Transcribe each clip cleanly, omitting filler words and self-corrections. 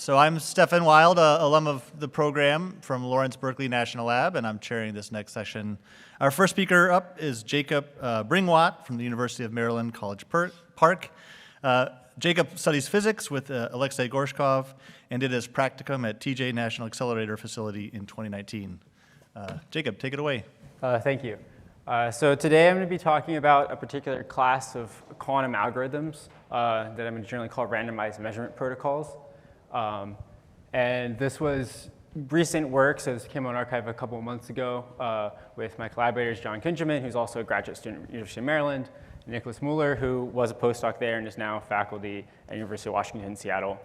So I'm Stefan Wild, alum of the program from Lawrence Berkeley National Lab, and I'm chairing this next session. Our first speaker up is Jacob Bringewatt from the University of Maryland, College Park. Jacob studies physics with Alexei Gorshkov and did his practicum at TJ National Accelerator Facility in 2019. Jacob, take it away. Thank you. So today I'm going to be talking about a particular class of quantum algorithms that I'm going to generally call randomized measurement protocols. And this was recent work, so this came on arXiv a couple of months ago with my collaborators, John Kingerman, who's also a graduate student at the University of Maryland, and Nicholas Mueller, who was a postdoc there and is now faculty at University of Washington in Seattle.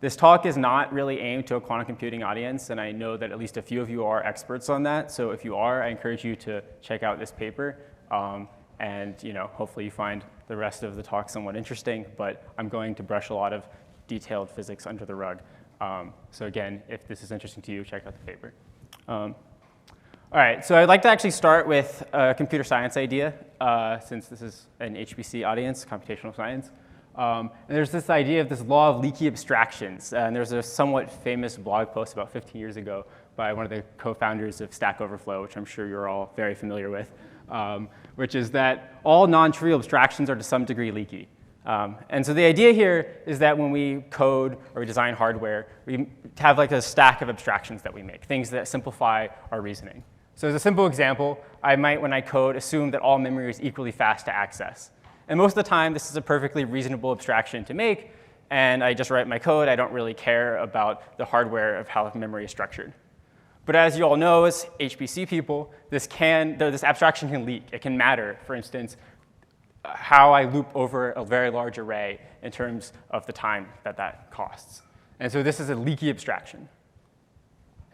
This talk is not really aimed to a quantum computing audience, and I know that at least a few of you are experts on that. So if you are, I encourage you to check out this paper. And hopefully you find the rest of the talk somewhat interesting, but I'm going to brush a lot of detailed physics under the rug. So again, if this is interesting to you, check out the paper. All right, so I'd like to actually start with a computer science idea, since this is an HPC audience, computational science. And there's this idea of this law of leaky abstractions. And there's a somewhat famous blog post about 15 years ago by one of the co-founders of Stack Overflow, which I'm sure you're all very familiar with, which is that all non-trivial abstractions are to some degree leaky. And so the idea here is that when we code or we design hardware, we have like a stack of abstractions that we make, things that simplify our reasoning. So as a simple example, I might, when I code, assume that all memory is equally fast to access. And most of the time, this is a perfectly reasonable abstraction to make, and I just write my code. I don't really care about the hardware of how memory is structured. But as you all know, as HPC people, this abstraction can leak. It can matter, for instance, how I loop over a very large array in terms of the time that costs. And so this is a leaky abstraction.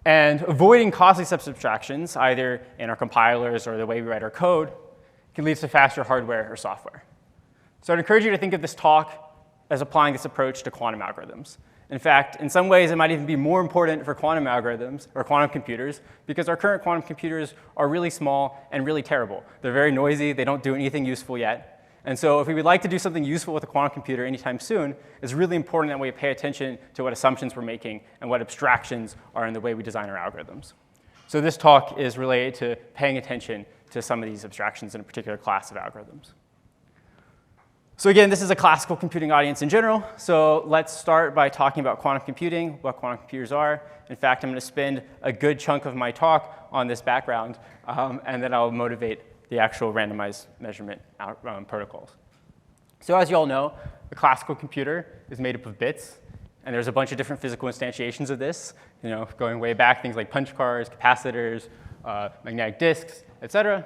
And avoiding costly such abstractions, either in our compilers or the way we write our code, can lead to faster hardware or software. So I'd encourage you to think of this talk as applying this approach to quantum algorithms. In fact, in some ways, it might even be more important for quantum algorithms or quantum computers because our current quantum computers are really small and really terrible. They're very noisy. They don't do anything useful yet. And so if we would like to do something useful with a quantum computer anytime soon, it's really important that we pay attention to what assumptions we're making and what abstractions are in the way we design our algorithms. So this talk is related to paying attention to some of these abstractions in a particular class of algorithms. So again, this is a classical computing audience in general. So let's start by talking about quantum computing, what quantum computers are. In fact, I'm going to spend a good chunk of my talk on this background, and then I'll motivate the actual randomized measurement protocols. So as you all know, a classical computer is made up of bits. And there's a bunch of different physical instantiations of this, going way back, things like punch cards, capacitors, magnetic disks, et cetera.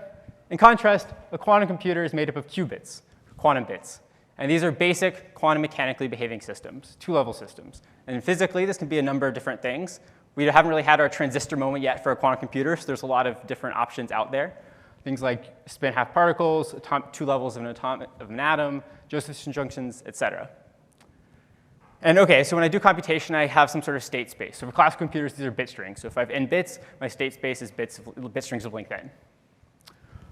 In contrast, a quantum computer is made up of qubits, quantum bits. And these are basic quantum mechanically behaving systems, two-level systems. And physically, this can be a number of different things. We haven't really had our transistor moment yet for a quantum computer, so there's a lot of different options out there. Things like spin-half particles, two levels of an atom, Josephson junctions, et cetera. And OK, so when I do computation, I have some sort of state space. So for classical computers, these are bit strings. So if I have n bits, my state space is bit strings of length n.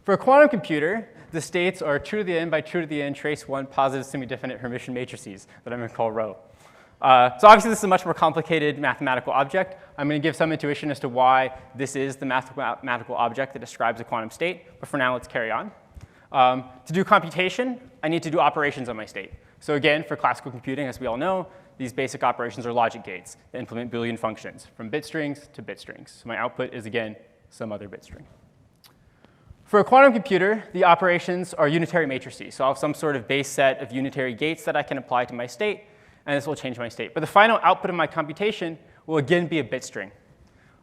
For a quantum computer, the states are 2 to the n by 2 to the n trace 1 positive semi-definite Hermitian matrices that I'm going to call rho. So obviously, this is a much more complicated mathematical object. I'm going to give some intuition as to why this is the mathematical object that describes a quantum state. But for now, let's carry on. To do computation, I need to do operations on my state. So again, for classical computing, as we all know, these basic operations are logic gates that implement Boolean functions from bit strings to bit strings. So my output is, again, some other bit string. For a quantum computer, the operations are unitary matrices. So I'll have some sort of base set of unitary gates that I can apply to my state, and this will change my state. But the final output of my computation will again be a bit string.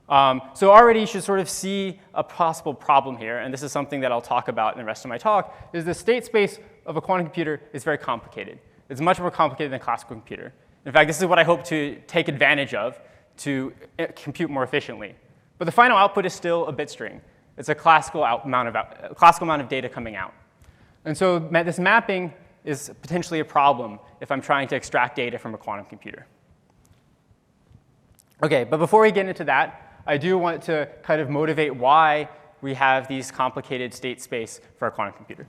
So already you should sort of see a possible problem here, and this is something that I'll talk about in the rest of my talk, is the state space of a quantum computer is very complicated. It's much more complicated than a classical computer. In fact, this is what I hope to take advantage of to compute more efficiently. But the final output is still a bit string. It's a classical amount of data coming out. And so this mapping is potentially a problem if I'm trying to extract data from a quantum computer. OK, but before we get into that, I do want to kind of motivate why we have these complicated state space for a quantum computer.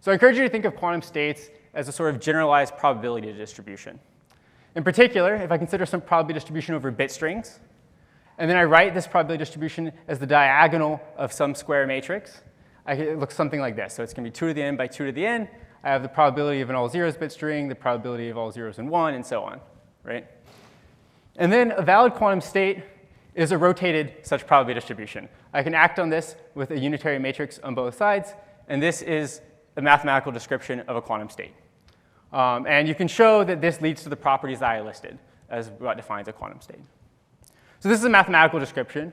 So I encourage you to think of quantum states as a sort of generalized probability distribution. In particular, if I consider some probability distribution over bit strings, and then I write this probability distribution as the diagonal of some square matrix, it looks something like this. So it's going to be 2 to the n by 2 to the n. I have the probability of an all zeros bit string, the probability of all zeros and 1, and so on, right? And then a valid quantum state is a rotated such probability distribution. I can act on this with a unitary matrix on both sides, and this is a mathematical description of a quantum state. And you can show that this leads to the properties that I listed as what defines a quantum state. So this is a mathematical description,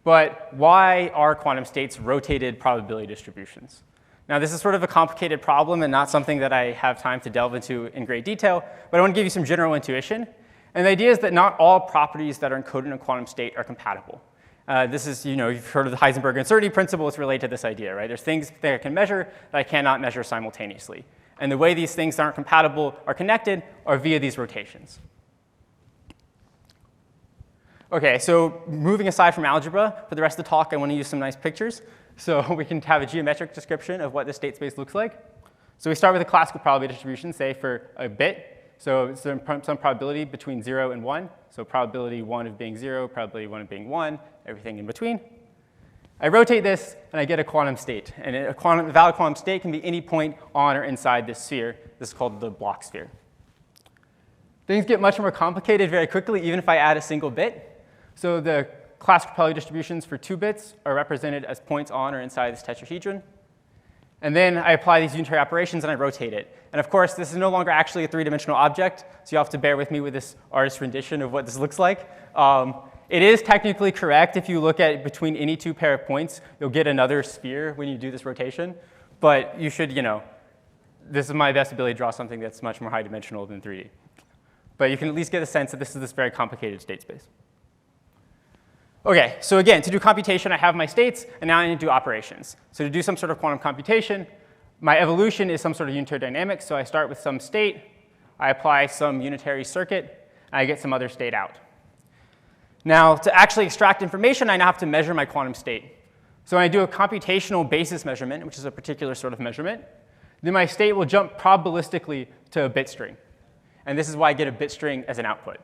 but why are quantum states rotated probability distributions? Now, this is sort of a complicated problem and not something that I have time to delve into in great detail, but I want to give you some general intuition. And the idea is that not all properties that are encoded in a quantum state are compatible. This is, you've heard of the Heisenberg uncertainty principle. It's related to this idea, right? There's things that I can measure that I cannot measure simultaneously. And the way these things that aren't compatible are connected are via these rotations. OK, so moving aside from algebra, for the rest of the talk, I want to use some nice pictures. So we can have a geometric description of what the state space looks like. So we start with a classical probability distribution, say, for a bit. So it's some probability between 0 and 1. So probability 1 of being 0, probability 1 of being 1, everything in between. I rotate this, and I get a quantum state. And a valid quantum state can be any point on or inside this sphere. This is called the block sphere. Things get much more complicated very quickly, even if I add a single bit. So the classical probability distributions for 2 bits are represented as points on or inside this tetrahedron. And then I apply these unitary operations, and I rotate it. And of course, this is no longer actually a 3-dimensional object, so you have to bear with me with this artist's rendition of what this looks like. It is technically correct. If you look at between any 2 pair of points, you'll get another sphere when you do this rotation. But you should, this is my best ability to draw something that's much more high-dimensional than 3D. But you can at least get a sense that this is this very complicated state space. OK, so again, to do computation, I have my states, and now I need to do operations. So to do some sort of quantum computation, my evolution is some sort of unitary dynamics. So I start with some state, I apply some unitary circuit, and I get some other state out. Now, to actually extract information, I now have to measure my quantum state. So when I do a computational basis measurement, which is a particular sort of measurement, then my state will jump probabilistically to a bit string. And this is why I get a bit string as an output.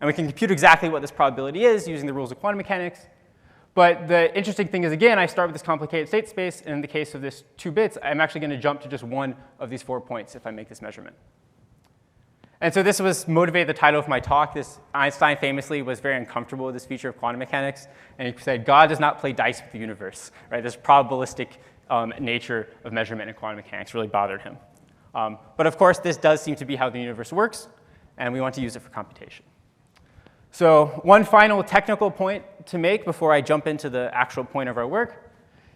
And we can compute exactly what this probability is using the rules of quantum mechanics. But the interesting thing is, again, I start with this complicated state space. And in the case of this 2 bits, I'm actually going to jump to just one of these 4 points if I make this measurement. And so this was motivated the title of my talk. Einstein famously was very uncomfortable with this feature of quantum mechanics. And he said, God does not play dice with the universe. Right? This probabilistic nature of measurement in quantum mechanics really bothered him. But of course, this does seem to be how the universe works. And we want to use it for computation. So one final technical point to make before I jump into the actual point of our work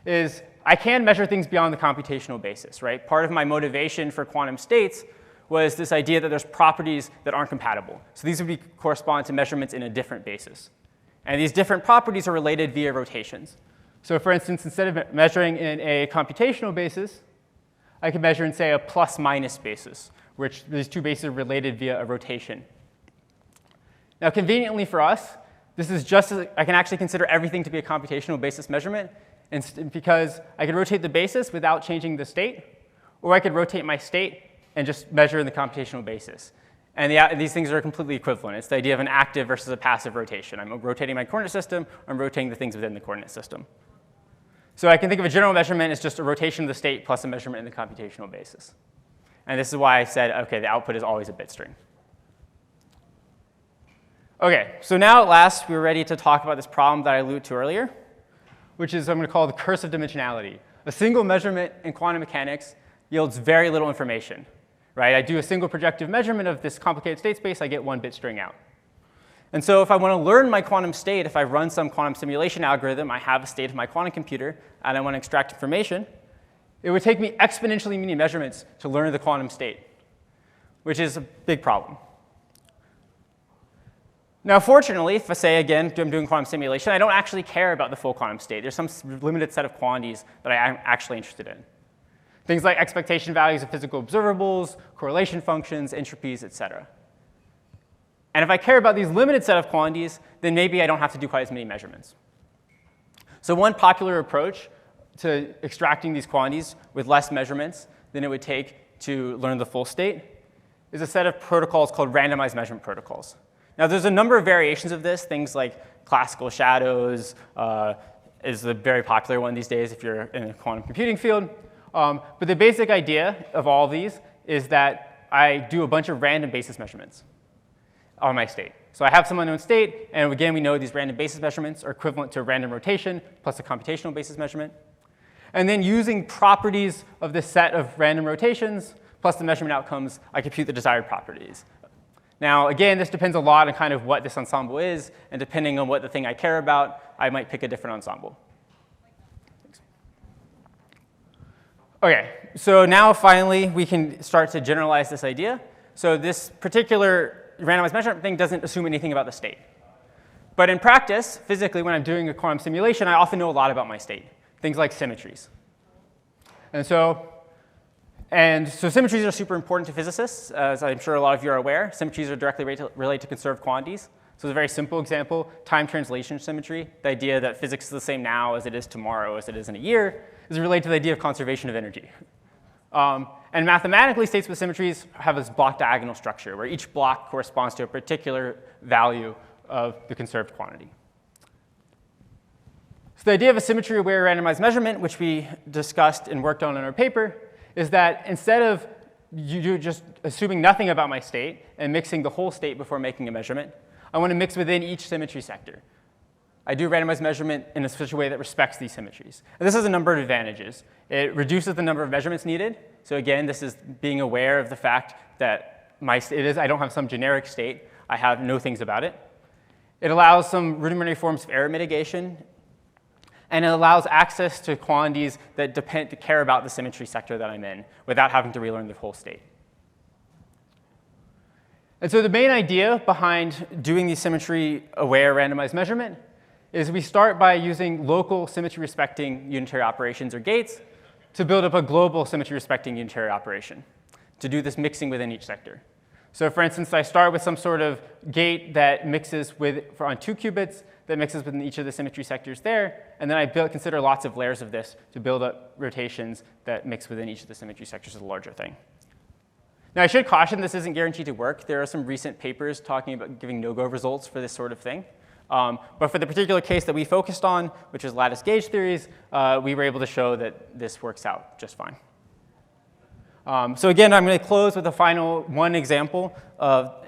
is I can measure things beyond the computational basis, right? Part of my motivation for quantum states was this idea that there's properties that aren't compatible. So these would correspond to measurements in a different basis. And these different properties are related via rotations. So for instance, instead of measuring in a computational basis, I could measure in, say, a plus-minus basis, which these 2 bases are related via a rotation. Now, conveniently for us, this is just as I can actually consider everything to be a computational basis measurement, because I could rotate the basis without changing the state, or I could rotate my state and just measure in the computational basis. And these things are completely equivalent. It's the idea of an active versus a passive rotation. I'm rotating my coordinate system, or I'm rotating the things within the coordinate system. So I can think of a general measurement as just a rotation of the state plus a measurement in the computational basis. And this is why I said, OK, the output is always a bit string. OK, so now at last, we're ready to talk about this problem that I alluded to earlier, which is what I'm going to call the curse of dimensionality. A single measurement in quantum mechanics yields very little information. Right? I do a single projective measurement of this complicated state space. I get 1 bit string out. And so if I want to learn my quantum state, if I run some quantum simulation algorithm, I have a state of my quantum computer, and I want to extract information, it would take me exponentially many measurements to learn the quantum state, which is a big problem. Now, fortunately, if I say, again, I'm doing quantum simulation, I don't actually care about the full quantum state. There's some limited set of quantities that I'm actually interested in. Things like expectation values of physical observables, correlation functions, entropies, et cetera. And if I care about these limited set of quantities, then maybe I don't have to do quite as many measurements. So one popular approach to extracting these quantities with less measurements than it would take to learn the full state is a set of protocols called randomized measurement protocols. Now, there's a number of variations of this, things like classical shadows is a very popular one these days if you're in the quantum computing field. But the basic idea of all of these is that I do a bunch of random basis measurements on my state. So I have some unknown state, and again, we know these random basis measurements are equivalent to a random rotation plus a computational basis measurement. And then using properties of this set of random rotations plus the measurement outcomes, I compute the desired properties. Now, again, this depends a lot on kind of what this ensemble is, and depending on what the thing I care about, I might pick a different ensemble. Thanks. OK, so now finally, we can start to generalize this idea. So this particular randomized measurement thing doesn't assume anything about the state. But in practice, physically, when I'm doing a quantum simulation, I often know a lot about my state, things like symmetries. And so symmetries are super important to physicists, as I'm sure a lot of you are aware. Symmetries are directly related to conserved quantities. So it's a very simple example, time translation symmetry, the idea that physics is the same now as it is tomorrow, as it is in a year, is related to the idea of conservation of energy. And mathematically, states with symmetries have this block diagonal structure, where each block corresponds to a particular value of the conserved quantity. So the idea of a symmetry-aware randomized measurement, which we discussed and worked on in our paper, is that instead of you just assuming nothing about my state and mixing the whole state before making a measurement, I want to mix within each symmetry sector. I do randomized measurement in such a way that respects these symmetries. And this has a number of advantages. It reduces the number of measurements needed. So again, this is being aware of the fact that I don't have some generic state. I have no things about it. It allows some rudimentary forms of error mitigation. And it allows access to quantities that care about the symmetry sector that I'm in without having to relearn the whole state. And so the main idea behind doing the symmetry-aware randomized measurement is we start by using local symmetry-respecting unitary operations, or gates, to build up a global symmetry-respecting unitary operation, to do this mixing within each sector. So for instance, I start with some sort of gate that mixes on 2 qubits, that mixes within each of the symmetry sectors there, and then I consider lots of layers of this to build up rotations that mix within each of the symmetry sectors of the larger thing. Now, I should caution this isn't guaranteed to work. There are some recent papers talking about giving no-go results for this sort of thing. But for the particular case that we focused on, which is lattice gauge theories, we were able to show that this works out just fine. So again, I'm going to close with a final one example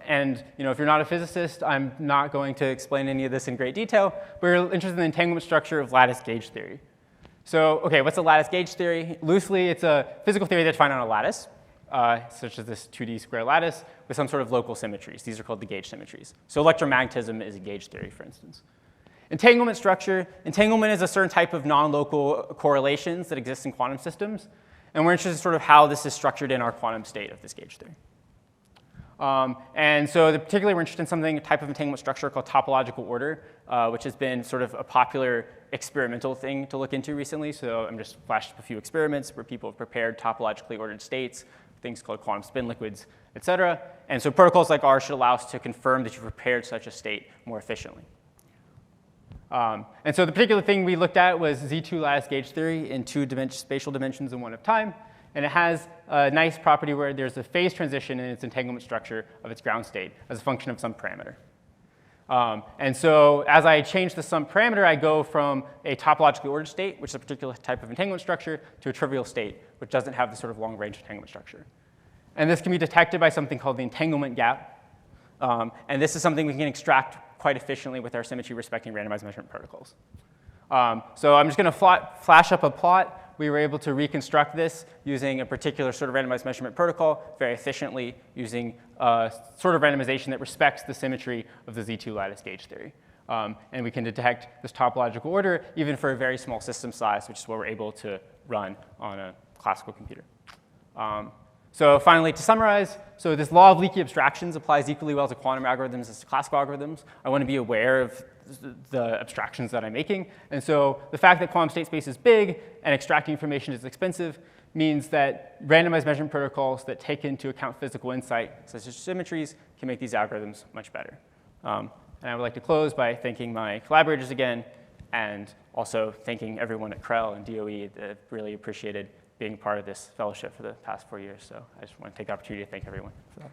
and if you're not a physicist, I'm not going to explain any of this in great detail, but we're interested in the entanglement structure of lattice gauge theory. So OK, what's a lattice gauge theory? Loosely, it's a physical theory that's defined on a lattice, such as this 2D square lattice, with some sort of local symmetries. These are called the gauge symmetries. So electromagnetism is a gauge theory, for instance. Entanglement structure. Entanglement is a certain type of non-local correlations that exist in quantum systems. And we're interested in sort of how this is structured in our quantum state of this gauge theory. And so particularly we're interested in a type of entanglement structure called topological order, which has been sort of a popular experimental thing to look into recently. So I'm just flashed up a few experiments where people have prepared topologically ordered states, things called quantum spin liquids, et cetera. And so protocols like ours should allow us to confirm that you've prepared such a state more efficiently. And so the particular thing we looked at was Z2 lattice gauge theory in 2 spatial dimensions and 1 of time. And it has a nice property where there's a phase transition in its entanglement structure of its ground state as a function of some parameter. And so as I change the some parameter, I go from a topologically ordered state, which is a particular type of entanglement structure, to a trivial state, which doesn't have the sort of long-range entanglement structure. And this can be detected by something called the entanglement gap. And this is something we can extract quite efficiently with our symmetry-respecting randomized measurement protocols. So I'm just going to flash up a plot. We were able to reconstruct this using a particular sort of randomized measurement protocol very efficiently using a sort of randomization that respects the symmetry of the Z2 lattice gauge theory. And we can detect this topological order even for a very small system size, which is what we're able to run on a classical computer. So finally, to summarize, so this law of leaky abstractions applies equally well to quantum algorithms as to classical algorithms. I want to be aware of the abstractions that I'm making. And so the fact that quantum state space is big and extracting information is expensive means that randomized measurement protocols that take into account physical insight, such as symmetries, can make these algorithms much better. And I would like to close by thanking my collaborators again, and also thanking everyone at Krell and DOE that really appreciated being part of this fellowship for the past 4 years. So I just want to take the opportunity to thank everyone for that.